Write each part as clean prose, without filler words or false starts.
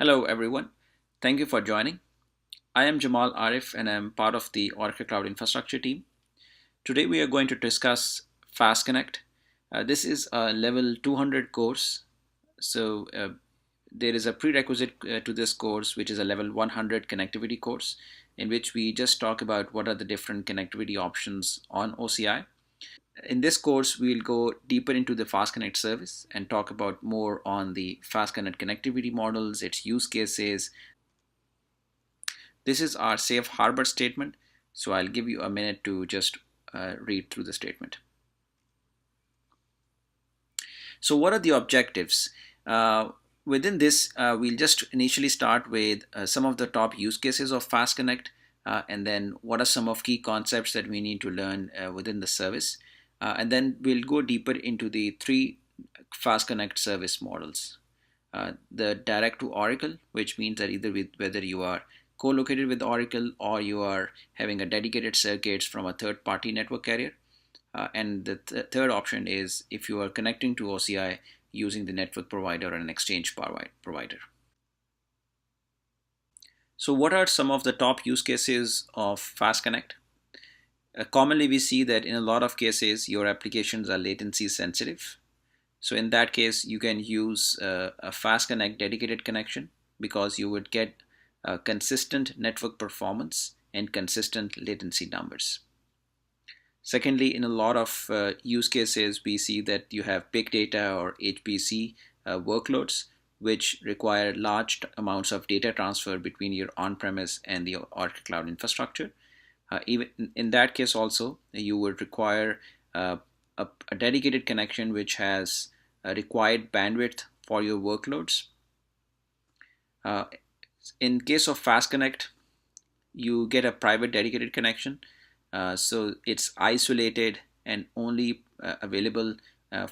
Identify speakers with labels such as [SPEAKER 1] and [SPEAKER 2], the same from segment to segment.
[SPEAKER 1] Hello everyone, thank you for joining. I am Jamal Arif and I am part of the Oracle Cloud Infrastructure team. Today we are going to discuss FastConnect. This is a level 200 course, so there is a prerequisite to this course which is a level 100 connectivity course in which we just talk about what are the different connectivity options on OCI. In this course, we'll go deeper into the FastConnect service and talk about more on the FastConnect connectivity models, its use cases. This is our safe harbor statement, so I'll give you a minute to just read through the statement. So what are the objectives? Within this, we'll just initially start with some of the top use cases of FastConnect, and then what are some of key concepts that we need to learn within the service. And then we'll go deeper into the three FastConnect service models. The direct to Oracle, which means that whether you are co-located with Oracle or you are having a dedicated circuits from a third-party network carrier. And the third option is if you are connecting to OCI using the network provider or an exchange provider. So what are some of the top use cases of FastConnect? Commonly we see that in a lot of cases your applications are latency sensitive. So in that case you can use a FastConnect dedicated connection because you would get consistent network performance and consistent latency numbers. Secondly, in a lot of use cases, we see that you have big data or HPC workloads which require large amounts of data transfer between your on-premise and the Oracle Cloud infrastructure. Even in that case also, you would require a dedicated connection which has a required bandwidth for your workloads. In case of FastConnect, you get a private dedicated connection. So it's isolated and only available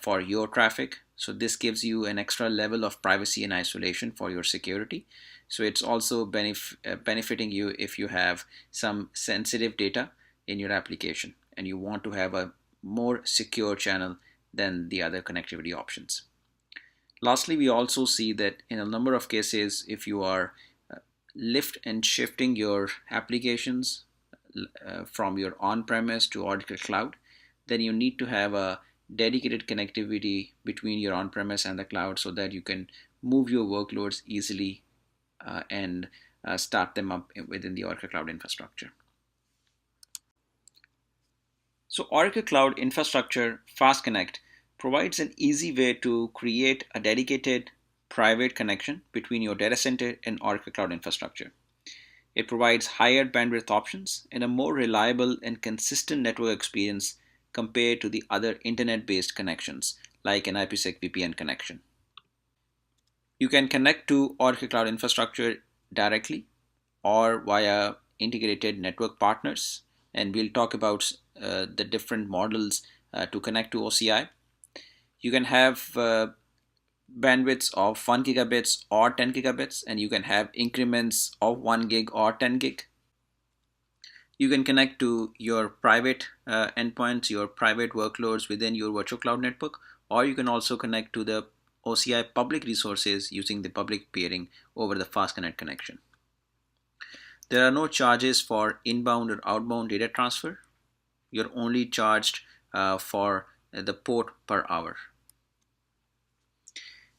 [SPEAKER 1] for your traffic. So this gives you an extra level of privacy and isolation for your security. So it's also benefiting you if you have some sensitive data in your application and you want to have a more secure channel than the other connectivity options. Lastly, we also see that in a number of cases, if you are lift and shifting your applications from your on-premise to Oracle Cloud, then you need to have a dedicated connectivity between your on-premise and the cloud so that you can move your workloads easily and start them up within the Oracle Cloud infrastructure. So Oracle Cloud Infrastructure FastConnect provides an easy way to create a dedicated private connection between your data center and Oracle Cloud infrastructure. It provides higher bandwidth options and a more reliable and consistent network experience compared to the other internet-based connections like an IPsec VPN connection. You can connect to Oracle Cloud infrastructure directly or via integrated network partners, and we'll talk about the different models to connect to OCI. You can have bandwidths of 1 gigabits or 10 gigabits, and you can have increments of 1 gig or 10 gig. You can connect to your private endpoints, your private workloads within your virtual cloud network, or you can also connect to the OCI public resources using the public peering over the FastConnect connection. There are no charges for inbound or outbound data transfer. You're only charged for the port per hour.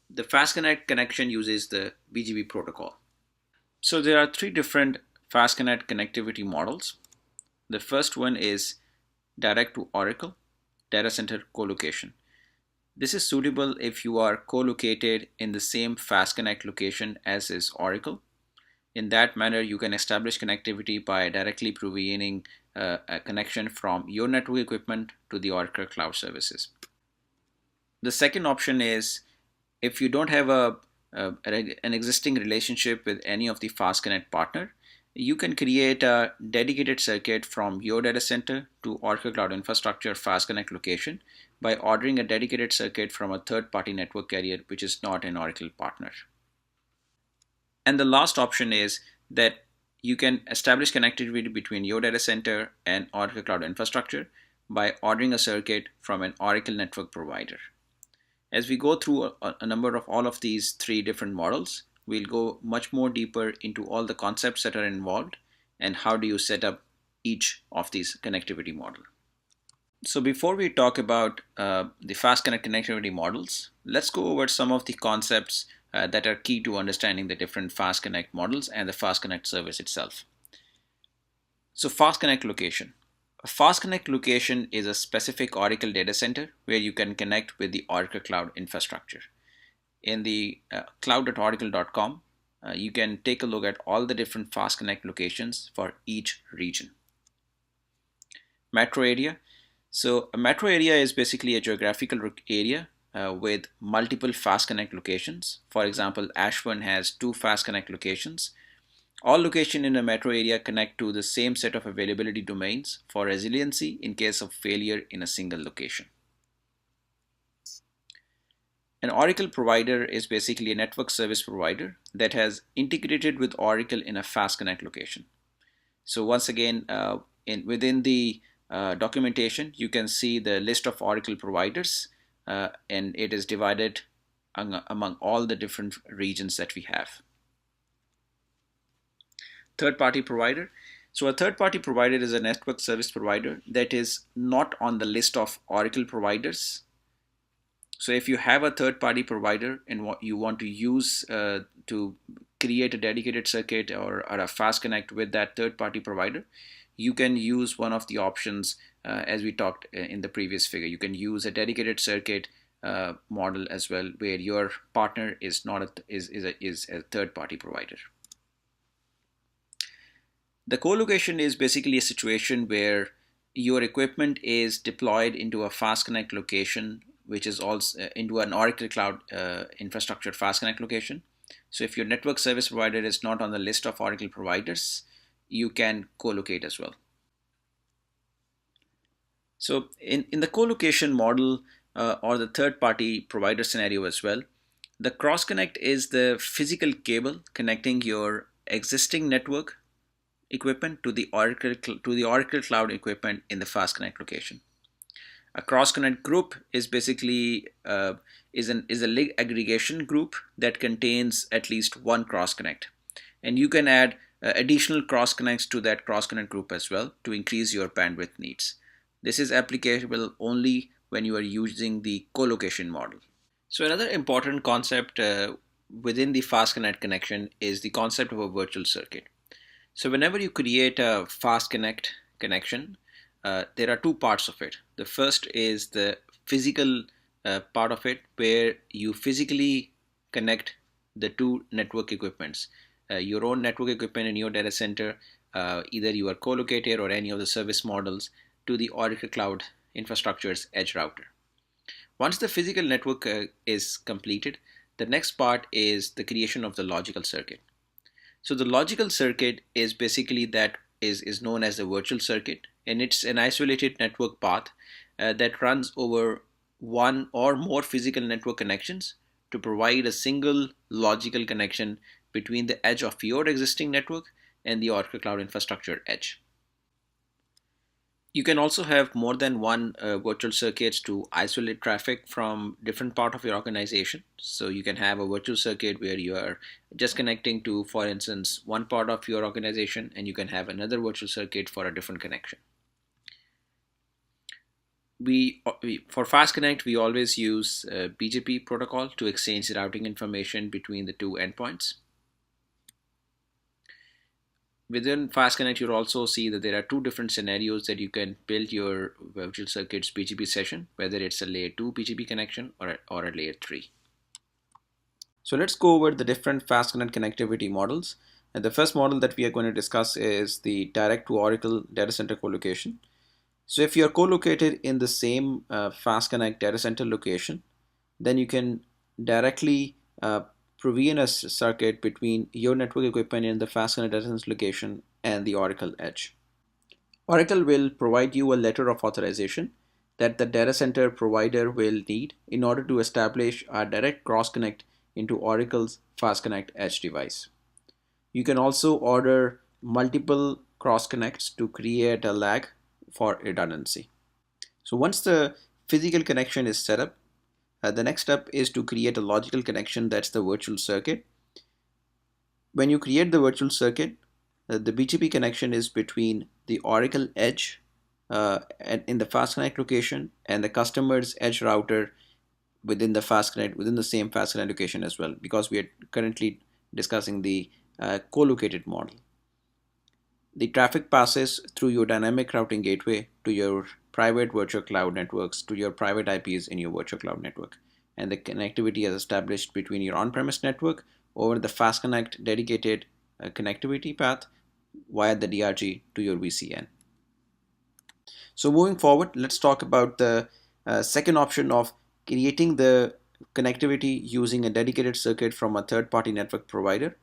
[SPEAKER 1] The FastConnect connection uses the BGP protocol. So there are three different FastConnect connectivity models. The first one is direct to Oracle Datacenter colocation. This is suitable if you are co-located in the same FastConnect location as is Oracle. In that manner, you can establish connectivity by directly provisioning a connection from your network equipment to the Oracle Cloud services. The second option is if you don't have an existing relationship with any of the FastConnect partner, you can create a dedicated circuit from your data center to Oracle Cloud Infrastructure FastConnect location by ordering a dedicated circuit from a third-party network carrier which is not an Oracle partner. And the last option is that you can establish connectivity between your data center and Oracle Cloud Infrastructure by ordering a circuit from an Oracle network provider. As we go through a number of all of these three different models, we'll go much more deeper into all the concepts that are involved and how do you set up each of these connectivity model. So before we talk about the FastConnect connectivity models, let's go over some of the concepts that are key to understanding the different FastConnect models and the FastConnect service itself. So FastConnect location. A FastConnect location is a specific Oracle data center where you can connect with the Oracle Cloud infrastructure. In the cloud.oracle.com, you can take a look at all the different FastConnect locations for each region. Metro area. So a metro area is basically a geographical area with multiple FastConnect locations. For example, Ashburn has 2 FastConnect locations. All locations in a metro area connect to the same set of availability domains for resiliency in case of failure in a single location. An Oracle provider is basically a network service provider that has integrated with Oracle in a FastConnect location. So once again, within the documentation, you can see the list of Oracle providers, and it is divided among all the different regions that we have. Third-party provider. So a third-party provider is a network service provider that is not on the list of Oracle providers. So if you have a third-party provider and what you want to use to create a dedicated circuit or a FastConnect with that third-party provider, you can use one of the options as we talked in the previous figure. You can use a dedicated circuit model as well, where your partner is not is a third-party provider. The co-location is basically a situation where your equipment is deployed into a FastConnect location, which is also into an Oracle Cloud infrastructure FastConnect location. So if your network service provider is not on the list of Oracle providers, you can co-locate as well. So in the co-location model or the third-party provider scenario as well, the cross-connect is the physical cable connecting your existing network equipment to the Oracle Cloud equipment in the FastConnect location. A cross-connect group is basically is a link aggregation group that contains at least one cross-connect, and you can add additional cross-connects to that cross-connect group as well to increase your bandwidth needs. This is applicable only when you are using the co-location model. So another important concept within the FastConnect connection is the concept of a virtual circuit. So whenever you create a FastConnect connection, there are 2 parts of it. The first is the physical part of it, where you physically connect the 2 network equipments, your own network equipment in your data center, either you are co-located or any of the service models, to the Oracle Cloud infrastructure's edge router. Once the physical network is completed, the next part is the creation of the logical circuit. So the logical circuit is basically that is known as the virtual circuit, and it's an isolated network path that runs over one or more physical network connections to provide a single logical connection between the edge of your existing network and the Oracle Cloud infrastructure edge. You can also have more than one virtual circuits to isolate traffic from different part of your organization. So you can have a virtual circuit where you are just connecting to, for instance, one part of your organization, and you can have another virtual circuit for a different connection. For FastConnect, we always use BGP protocol to exchange routing information between the 2 endpoints. Within FastConnect, you'll also see that there are 2 different scenarios that you can build your virtual circuits BGP session, whether it's a layer 2 BGP connection or a layer 3. So let's go over the different FastConnect connectivity models. And the first model that we are going to discuss is the direct to Oracle data center co-location. So if you're co-located in the same FastConnect data center location, then you can directly provision a circuit between your network equipment in the FastConnect data center location and the Oracle edge. Oracle will provide you a letter of authorization that the data center provider will need in order to establish a direct cross-connect into Oracle's FastConnect edge device. You can also order multiple cross-connects to create a lag for redundancy. So once the physical connection is set up, the next step is to create a logical connection, that's the virtual circuit. When you create the virtual circuit, the BGP connection is between the Oracle edge in the FastConnect location and the customer's edge router within the FastConnect, within the same FastConnect location as well, because we are currently discussing the co-located model. The traffic passes through your dynamic routing gateway to your private virtual cloud networks, to your private IPs in your virtual cloud network. And the connectivity is established between your on-premise network over the FastConnect dedicated connectivity path via the DRG to your VCN. So moving forward, let's talk about the second option of creating the connectivity using a dedicated circuit from a third-party network provider.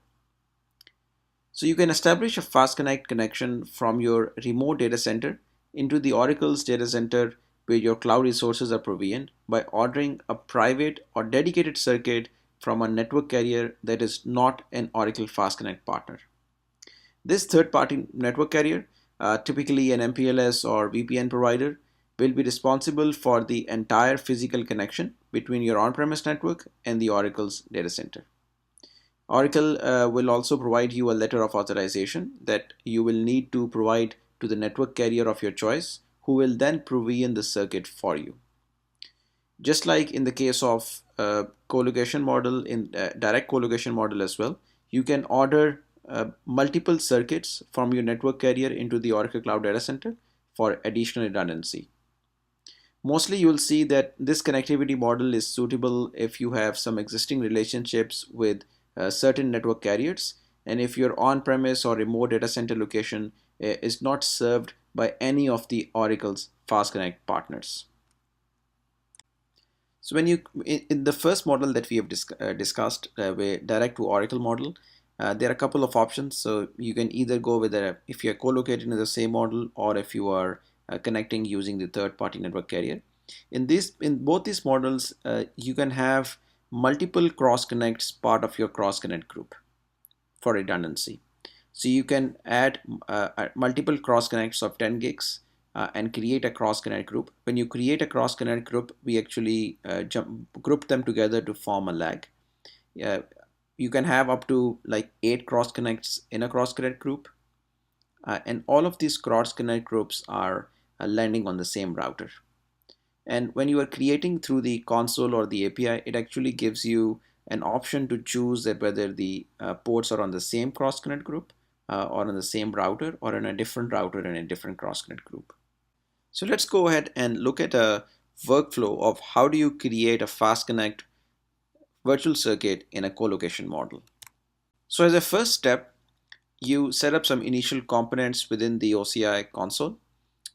[SPEAKER 1] So you can establish a FastConnect connection from your remote data center into the Oracle's data center where your cloud resources are provisioned by ordering a private or dedicated circuit from a network carrier that is not an Oracle FastConnect partner. This third-party network carrier, typically an MPLS or VPN provider, will be responsible for the entire physical connection between your on-premise network and the Oracle's data center. Oracle will also provide you a letter of authorization that you will need to provide to the network carrier of your choice, who will then provision the circuit for you. Just like in the case of co-location model, in direct co-location model as well, you can order multiple circuits from your network carrier into the Oracle Cloud Data Center for additional redundancy. Mostly you will see that this connectivity model is suitable if you have some existing relationships with certain network carriers, and if your on-premise or remote data center location is not served by any of the Oracle's FastConnect partners. So when you, in the first model that we have discussed, with direct to Oracle model, there are a couple of options. So you can either go with if you're co-located in the same model, or if you are connecting using the third-party network carrier. In both these models, you can have multiple cross connects part of your cross connect group for redundancy. So you can add multiple cross connects of 10 gigs and create a cross connect group. When you create a cross connect group, we actually group them together to form a lag. You can have up to like 8 cross connects in a cross connect group, and all of these cross connect groups are landing on the same router. And when you are creating through the console or the API, it actually gives you an option to choose that whether the ports are on the same cross connect group or on the same router, or on a different router and a different cross connect group. So let's go ahead and look at a workflow of how do you create a FastConnect virtual circuit in a co-location model. So as a first step, you set up some initial components within the OCI console.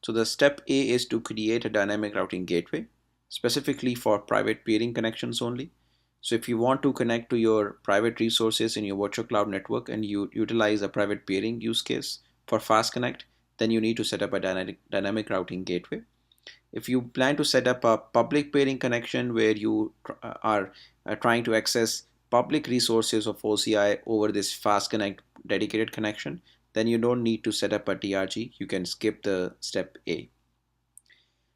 [SPEAKER 1] So the step A is to create a dynamic routing gateway, specifically for private peering connections only. So if you want to connect to your private resources in your virtual cloud network and you utilize a private peering use case for FastConnect, then you need to set up a dynamic routing gateway. If you plan to set up a public peering connection where you are trying to access public resources of OCI over this FastConnect dedicated connection, then you don't need to set up a DRG. You can skip the step A.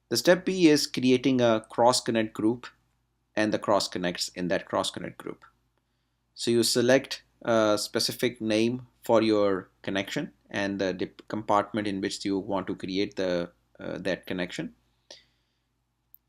[SPEAKER 1] The step B is creating a cross connect group and the cross connects in that cross connect group. So you select a specific name for your connection and the compartment in which you want to create that connection.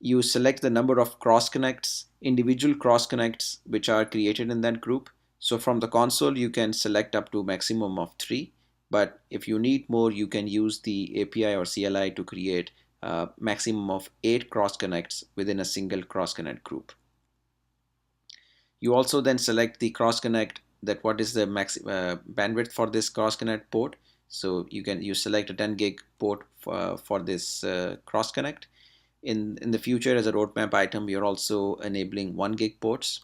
[SPEAKER 1] You select the number of cross connects, individual cross connects which are created in that group. So from the console, you can select up to maximum of 3. But if you need more, you can use the API or CLI to create a maximum of 8 cross connects within a single cross connect group. You also then select the cross connect, that what is the max bandwidth for this cross connect port. So you select a 10 gig port for this cross connect. In the future, as a roadmap item, we are also enabling 1 gig ports.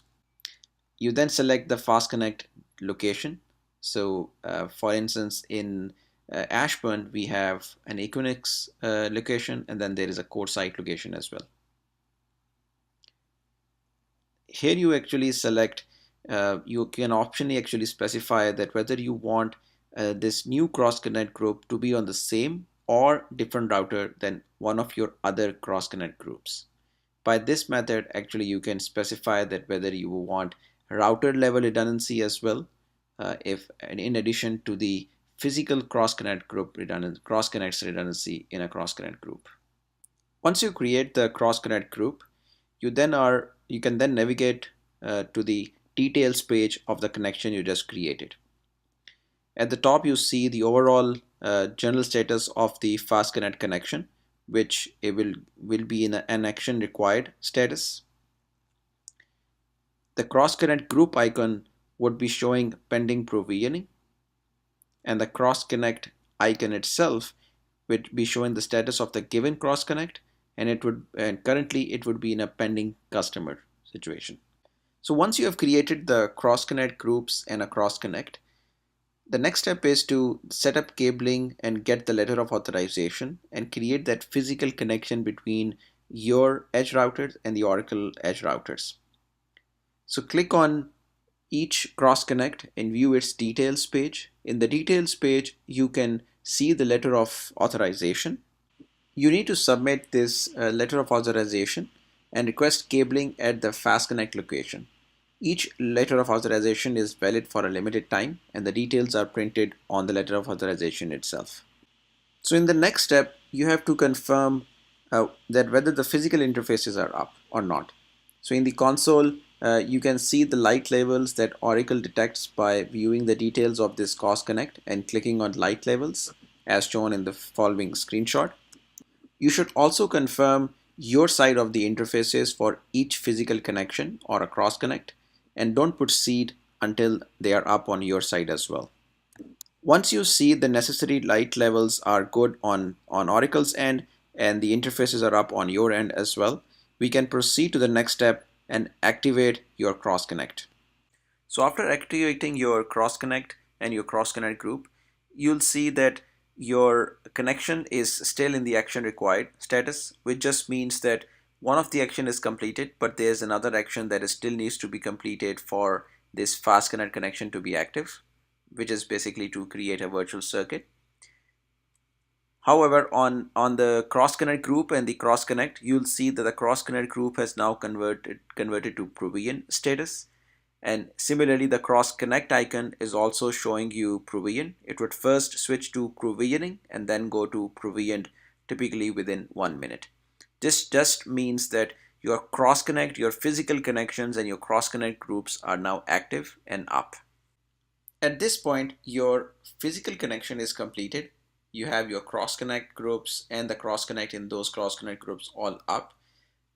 [SPEAKER 1] You then select the FastConnect location. So for instance, in Ashburn, we have an Equinix location, and then there is a core site location as well. Here you actually select, you can optionally actually specify that whether you want this new cross connect group to be on the same or different router than one of your other cross connect groups. By this method, actually you can specify that whether you want router level redundancy as well, if in addition to the physical cross-connect group cross-connects redundancy in a cross-connect group. Once you create the cross-connect group, you can then navigate to the details page of the connection you just created. At the top, you see the overall general status of the FastConnect connection, which it will be in an action required status. The cross-connect group icon would be showing pending provisioning, and the cross-connect icon itself would be showing the status of the given cross-connect, and currently it would be in a pending customer situation. So once you have created the cross-connect groups and a cross-connect, the next step is to set up cabling and get the letter of authorization and create that physical connection between your edge routers and the Oracle edge routers. So click on each cross connect and view its details page. In the details page, you can see the letter of authorization. You need to submit this letter of authorization and request cabling at the FastConnect location. Each letter of authorization is valid for a limited time, and the details are printed on the letter of authorization itself. So in the next step, you have to confirm that whether the physical interfaces are up or not. So in the console, you can see the light levels that Oracle detects by viewing the details of this cross connect and clicking on light levels as shown in the following screenshot. You should also confirm your side of the interfaces for each physical connection or a cross connect, and don't proceed until they are up on your side as well. Once you see the necessary light levels are good on Oracle's end and the interfaces are up on your end as well, we can proceed to the next step and activate your cross connect. So after activating your cross connect and your cross connect group, you'll see that your connection is still in the action required status, which just means that one of the action is completed, but there's another action that still needs to be completed for this FastConnect connection to be active, which is basically to create a virtual circuit. However, on the cross connect group and the cross connect, you'll see that the cross connect group has now converted to provision status. And similarly, the cross connect icon is also showing you provision. It would first switch to provisioning and then go to provisioned, typically within 1 minute. This just means that your cross connect, your physical connections and your cross connect groups are now active and up. At this point, your physical connection is completed. You have your cross connect groups and the cross connect in those cross connect groups all up.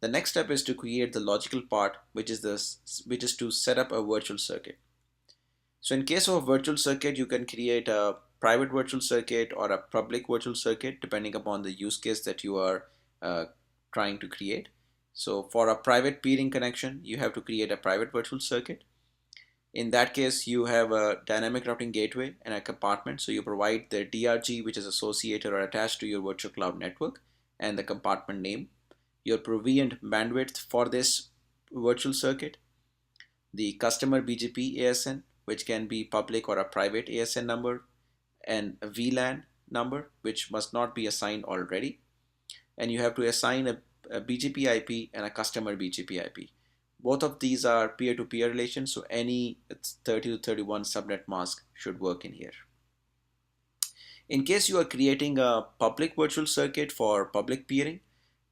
[SPEAKER 1] The next step is to create the logical part, which is to set up a virtual circuit. So in case of a virtual circuit, you can create a private virtual circuit or a public virtual circuit, depending upon the use case that you are trying to create. So for a private peering connection, you have to create a private virtual circuit. In that case, you have a dynamic routing gateway and a compartment. So you provide the DRG, which is associated or attached to your virtual cloud network, and the compartment name, your provisioned bandwidth for this virtual circuit, the customer BGP ASN, which can be public or a private ASN number, and a VLAN number, which must not be assigned already. And you have to assign a BGP IP and a customer BGP IP. Both of these are peer-to-peer relations, so any 30 to 31 subnet mask should work in here. In case you are creating a public virtual circuit for public peering,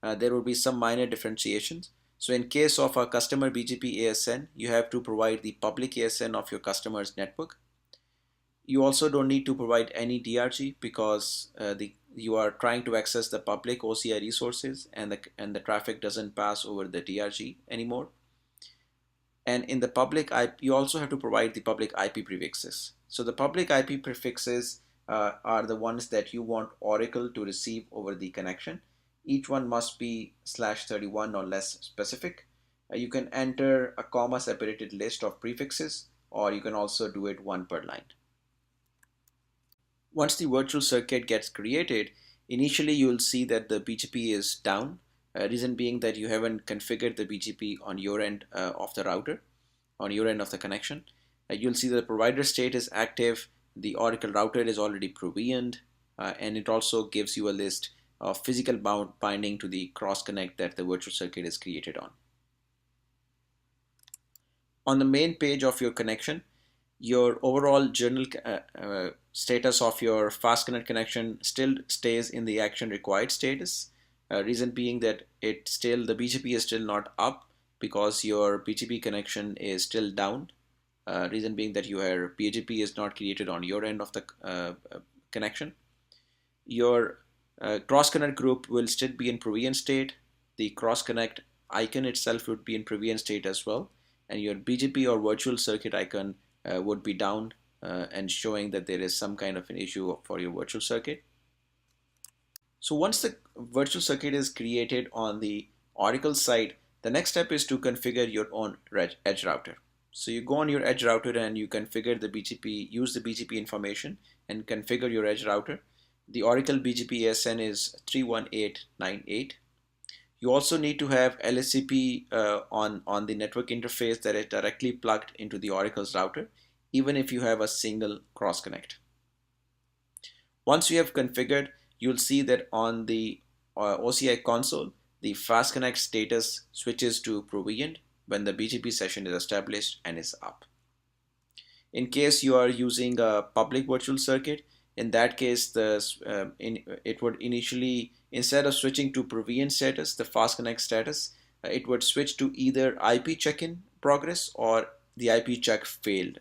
[SPEAKER 1] there will be some minor differentiations. So in case of a customer BGP ASN, you have to provide the public ASN of your customer's network. You also don't need to provide any DRG because you are trying to access the public OCI resources, and the traffic doesn't pass over the DRG anymore. And in the public IP, you also have to provide the public IP prefixes. So the public IP prefixes are the ones that you want Oracle to receive over the connection. Each one must be /31 or less specific. You can enter a comma separated list of prefixes, or you can also do it one per line. Once the virtual circuit gets created, initially you will see that the BGP is down. Reason being that you haven't configured the BGP on your end of the router, on your end of the connection. You'll see that the provider state is active, the Oracle router is already provisioned, and it also gives you a list of physical binding to the cross connect that the virtual circuit is created on. On the main page of your connection, your overall journal status of your FastConnect connection still stays in the action required status. Reason being that the BGP is still not up because your BGP connection is still down. Reason being that your BGP is not created on your end of the connection. Your cross connect group will still be in previous state. The cross connect icon itself would be in previous state as well, and your BGP or virtual circuit icon would be down and showing that there is some kind of an issue for your virtual circuit. So once the virtual circuit is created on the Oracle side, the next step is to configure your own edge router. So you go on your edge router and you configure the BGP, use the BGP information and configure your edge router. The Oracle BGP ASN is 31898. You also need to have LSCP on the network interface that is directly plugged into the Oracle's router, even if you have a single cross connect. Once you have configured, you'll see that on the OCI console, the FastConnect status switches to provisioned when the BGP session is established and is up. In case you are using a public virtual circuit, in that case, it would initially, instead of switching to provisioned status, the FastConnect status, it would switch to either IP check-in progress or the IP check failed.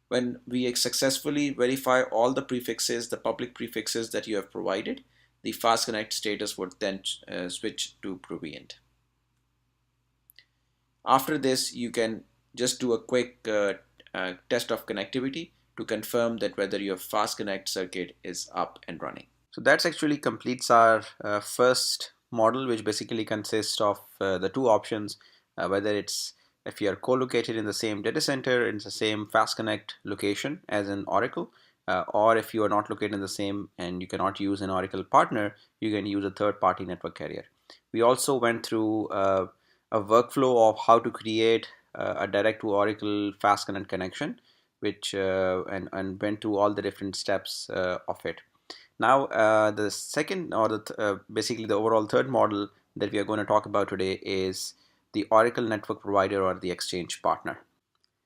[SPEAKER 1] When we successfully verify all the prefixes, the public prefixes that you have provided, the FastConnect status would then switch to provisioned. After this, you can just do a quick test of connectivity to confirm that whether your FastConnect circuit is up and running. So that's actually completes our first model, which basically consists of the two options, whether it's if you are co-located in the same data center, in the same FastConnect location as an Oracle, or if you are not located in the same and you cannot use an Oracle partner, you can use a third-party network carrier. We also went through a workflow of how to create a direct to Oracle FastConnect connection, which and went through all the different steps of it. Now, the second or basically the overall third model that we are going to talk about today is the Oracle network provider or the exchange partner.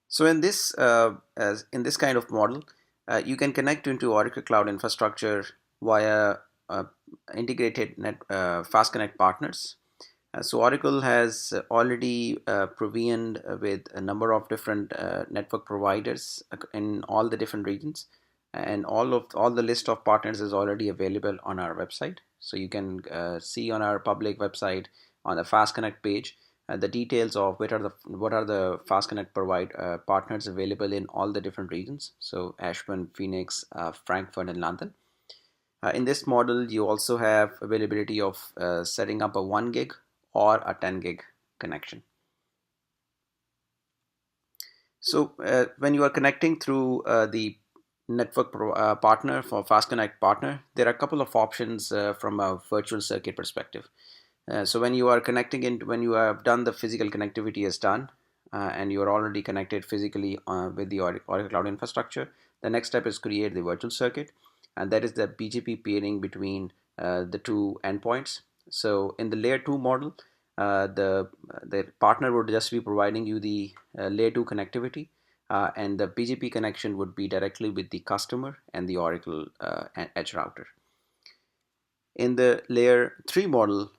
[SPEAKER 1] So in this kind of model, you can connect into Oracle Cloud Infrastructure via integrated FastConnect partners. So Oracle has already provisioned with a number of different network providers in all the different regions, and all the list of partners is already available on our website. So you can see on our public website on the FastConnect page the details of what are the FastConnect partners available in all the different regions. So Ashburn, Phoenix, Frankfurt, and London. In this model, you also have availability of setting up a 1 gig or a 10 gig connection. So when you are connecting through the network partner for FastConnect partner, there are a couple of options from a virtual circuit perspective. So when you are connecting in, when you have done the physical connectivity is done, and you are already connected physically with the Oracle Cloud Infrastructure, the next step is create the virtual circuit, and that is the BGP peering between the two endpoints. So in the layer 2 model, the partner would just be providing you the layer 2 connectivity, and the BGP connection would be directly with the customer and the Oracle edge router. In the layer 3 model,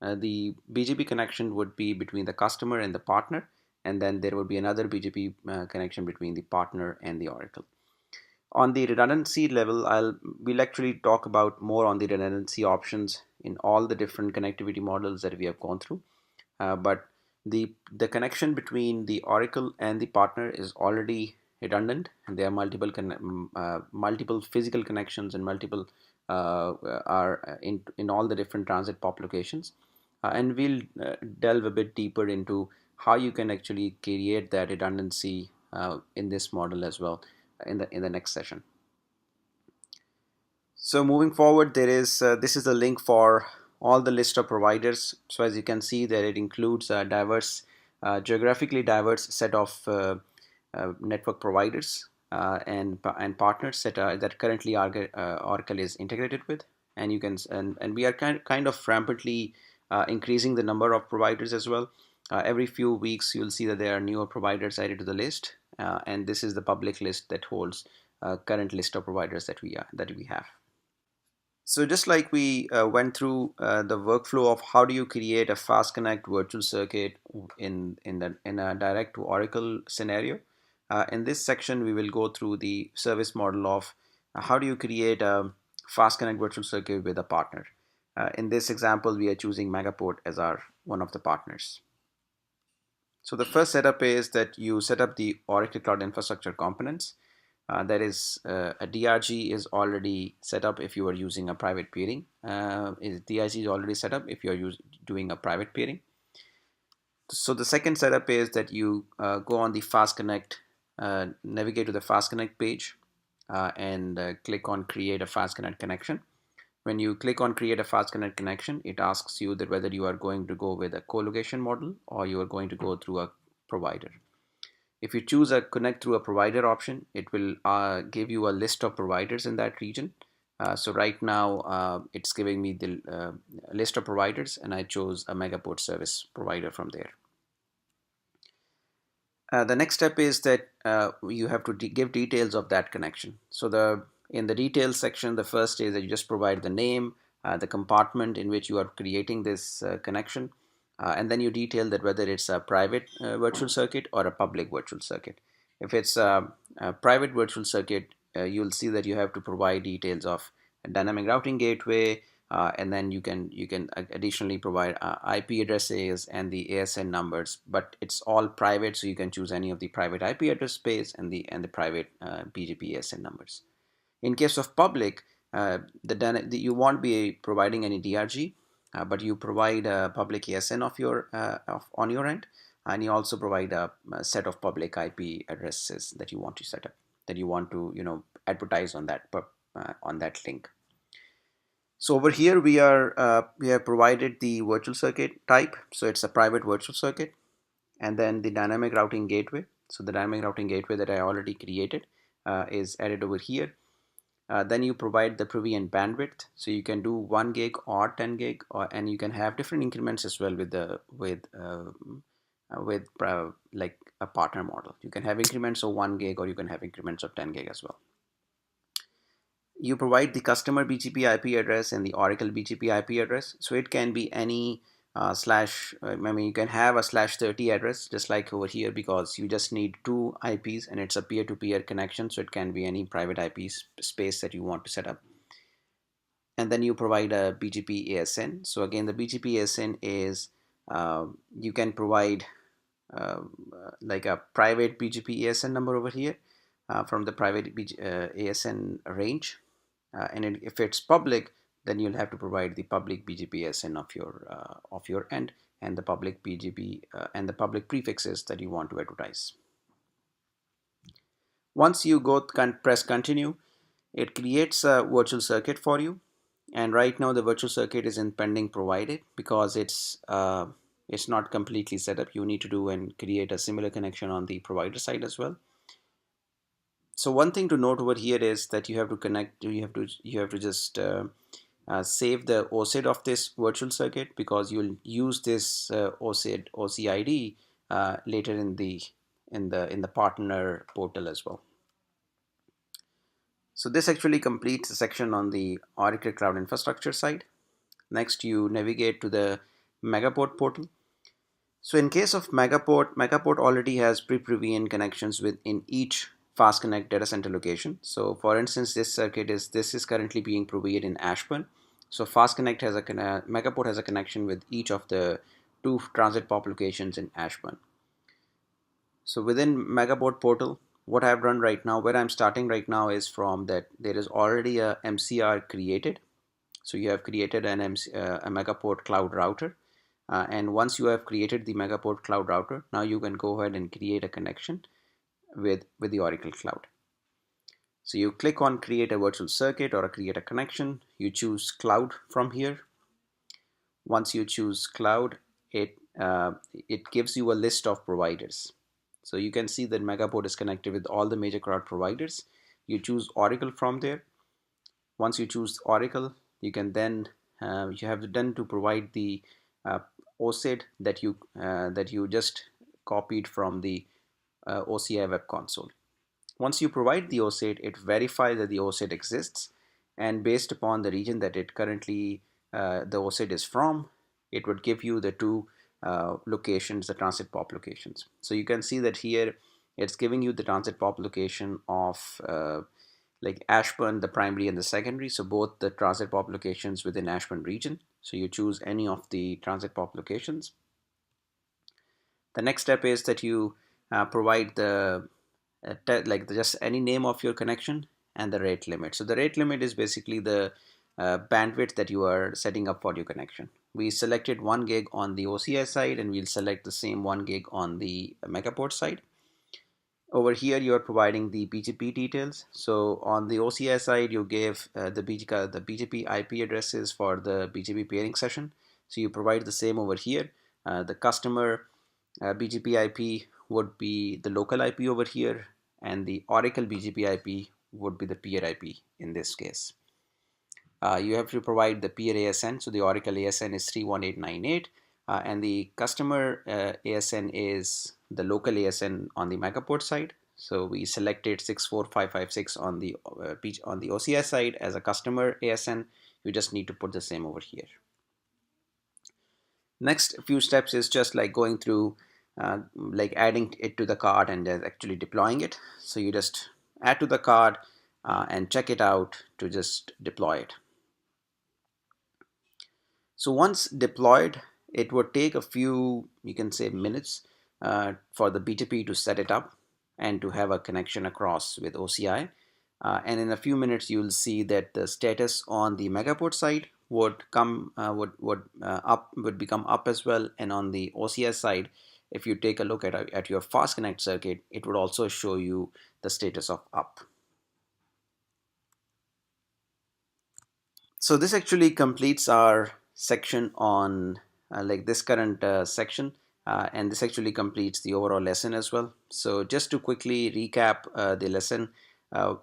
[SPEAKER 1] the BGP connection would be between the customer and the partner, and then there would be another BGP connection between the partner and the Oracle. On the redundancy level, we'll actually talk about more on the redundancy options in all the different connectivity models that we have gone through. But the connection between the Oracle and the partner is already redundant, and there are multiple physical connections and multiple are in all the different transit POP locations. And we'll delve a bit deeper into how you can actually create that redundancy in this model as well in the next session. So moving forward, there is this is the link for all the list of providers. So as you can see, that it includes a diverse, geographically diverse set of network providers and partners that currently Oracle is integrated with, and you can and we are kind of rampantly increasing the number of providers as well. Every few weeks, you'll see that there are newer providers added to the list,
[SPEAKER 2] and this is the public list that holds current list of providers that we have. So just like we went through the workflow of how do you create a FastConnect virtual circuit in a direct to Oracle scenario, in this section we will go through the service model of how do you create a FastConnect virtual circuit with a partner. In this example, we are choosing Megaport as our one of the partners. So the first setup is that you set up the Oracle Cloud Infrastructure components. That is, a DRG is already set up if you are using a private peering. DRG is already set up if you are doing a private peering. So the second setup is that you go on the FastConnect, navigate to the FastConnect page, and click on Create a FastConnect connection. When you click on Create a FastConnect connection, it asks you that whether you are going to go with a colocation model or you are going to go through a provider. If you choose a connect through a provider option, it will give you a list of providers in that region. So right now it's giving me the list of providers, and I chose a Megaport service provider from there. The next step is that you have to give details of that connection. So in the details section, the first is that you just provide the name, the compartment in which you are creating this connection, and then you detail that whether it's a private virtual circuit or a public virtual circuit. If it's a private virtual circuit, you'll see that you have to provide details of a dynamic routing gateway, and then you can additionally provide IP addresses and the ASN numbers, but it's all private, so you can choose any of the private IP address space and the private BGP ASN numbers. In case of public, you won't be providing any DRG, but you provide a public ASN on your end, and you also provide a set of public IP addresses that you want to set up, that you want to advertise on that link. So over here we have provided the virtual circuit type, so it's a private virtual circuit, and then the dynamic routing gateway. So the dynamic routing gateway that I already created is added over here. Then you provide the privy and bandwidth, so you can do 1 gig or 10 gig, and you can have different increments as well with like a partner model. You can have increments of 1 gig, or you can have increments of 10 gig as well. You provide the customer BGP IP address and the Oracle BGP IP address. So it can be any you can have a /30 address just like over here, because you just need 2 IPs and it's a peer-to-peer connection. So it can be any private IP space that you want to set up. And then you provide a BGP ASN. So again, the BGP ASN is you can provide like a private BGP ASN number over here from the private ASN range. And if it's public, then you'll have to provide the public BGP-SN of your end, and the public BGP and the public prefixes that you want to advertise. Once you press continue, it creates a virtual circuit for you. And right now the virtual circuit is in pending provided because it's not completely set up. You need to do and create a similar connection on the provider side as well. So one thing to note over here is that you have to connect. You have to just save the OCID of this virtual circuit, because you'll use this OCID later in the partner portal as well. So this actually completes the section on the Oracle Cloud Infrastructure side. Next, you navigate to the Megaport portal. So in case of Megaport, Megaport already has pre-provisioned connections within each FastConnect data center location. So for instance, this is currently being provisioned in Ashburn. So FastConnect has Megaport has a connection with each of the 2 transit POP locations in Ashburn. So within Megaport portal, what I've done right now, where I'm starting right now, is from that there is already a MCR created. So you have created a Megaport cloud router. And once you have created the Megaport cloud router, now you can go ahead and create a connection with the Oracle Cloud. So you click on create a virtual circuit or create a connection. You choose cloud from here. Once you choose cloud, it gives you a list of providers. So you can see that Megaport is connected with all the major cloud providers. You choose Oracle from there. Once you choose Oracle, you can then you have done to provide the OCID that you just copied from the OCI Web Console. Once you provide the OSAT, it verifies that the OSAT exists, and based upon the region that it currently the OSAT is from, it would give you the two locations, the transit pop locations. So you can see that here it's giving you the transit pop location of like Ashburn, the primary and the secondary. So both the transit pop locations within Ashburn region. So you choose any of the transit pop locations. The next step is that you provide the just any name of your connection and the rate limit. So the rate limit is basically the bandwidth that you are setting up for your connection. We selected 1 gig on the OCI side, and we'll select the same 1 gig on the Megaport side. Over here, you are providing the BGP details. So on the OCI side, you gave the BGP IP addresses for the BGP peering session. So you provide the same over here. The customer BGP IP would be the local IP over here, and the Oracle BGP IP would be the peer IP in this case. You have to provide the peer ASN. So the Oracle ASN is 31898, and the customer ASN is the local ASN on the Megaport side. So we selected 64556 on the OCI side as a customer ASN. You just need to put the same over here. Next few steps is just like going through like adding it to the card and actually deploying it. So you just add to the card and check it out to just deploy it. So once deployed, it would take a few, you can say, minutes for the BTP to set it up and to have a connection across with OCI. And in a few minutes, you'll see that the status on the Megaport side would come would become up as well, and on the OCI side, if you take a look at your FastConnect circuit, it would also show you the status of up. So this actually completes our section on like this current section, and this actually completes the overall lesson as well. So just to quickly recap the lesson,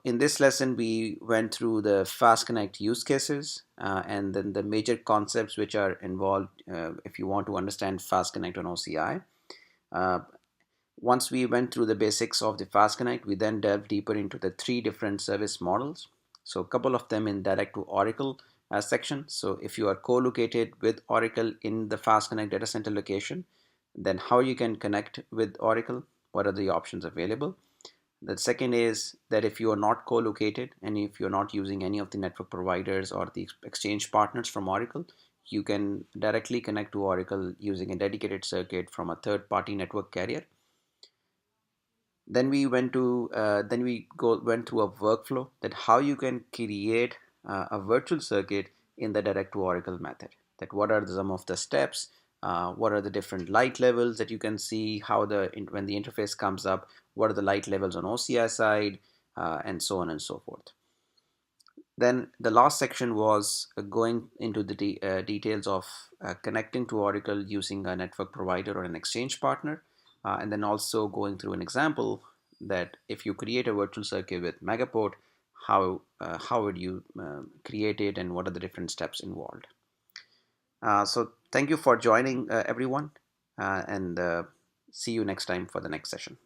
[SPEAKER 2] in this lesson we went through the FastConnect use cases and then the major concepts which are involved if you want to understand FastConnect on OCI. Once we went through the basics of the FastConnect, we then delved deeper into the 3 different service models. So a couple of them in direct to Oracle section. So if you are co-located with Oracle in the FastConnect data center location, then how you can connect with Oracle, what are the options available. The second is that if you are not co-located and if you're not using any of the network providers or the exchange partners from Oracle, you can directly connect to Oracle using a dedicated circuit from a third-party network carrier. Then we went to went through a workflow that how you can create a virtual circuit in the direct to Oracle method. That what are some of the steps, what are the different light levels that you can see, how when the interface comes up, what are the light levels on OCI side, and so on and so forth. Then the last section was going into the details of connecting to Oracle using a network provider or an exchange partner, and then also going through an example that if you create a virtual circuit with Megaport, how would you create it and what are the different steps involved. So thank you for joining everyone, and see you next time for the next session.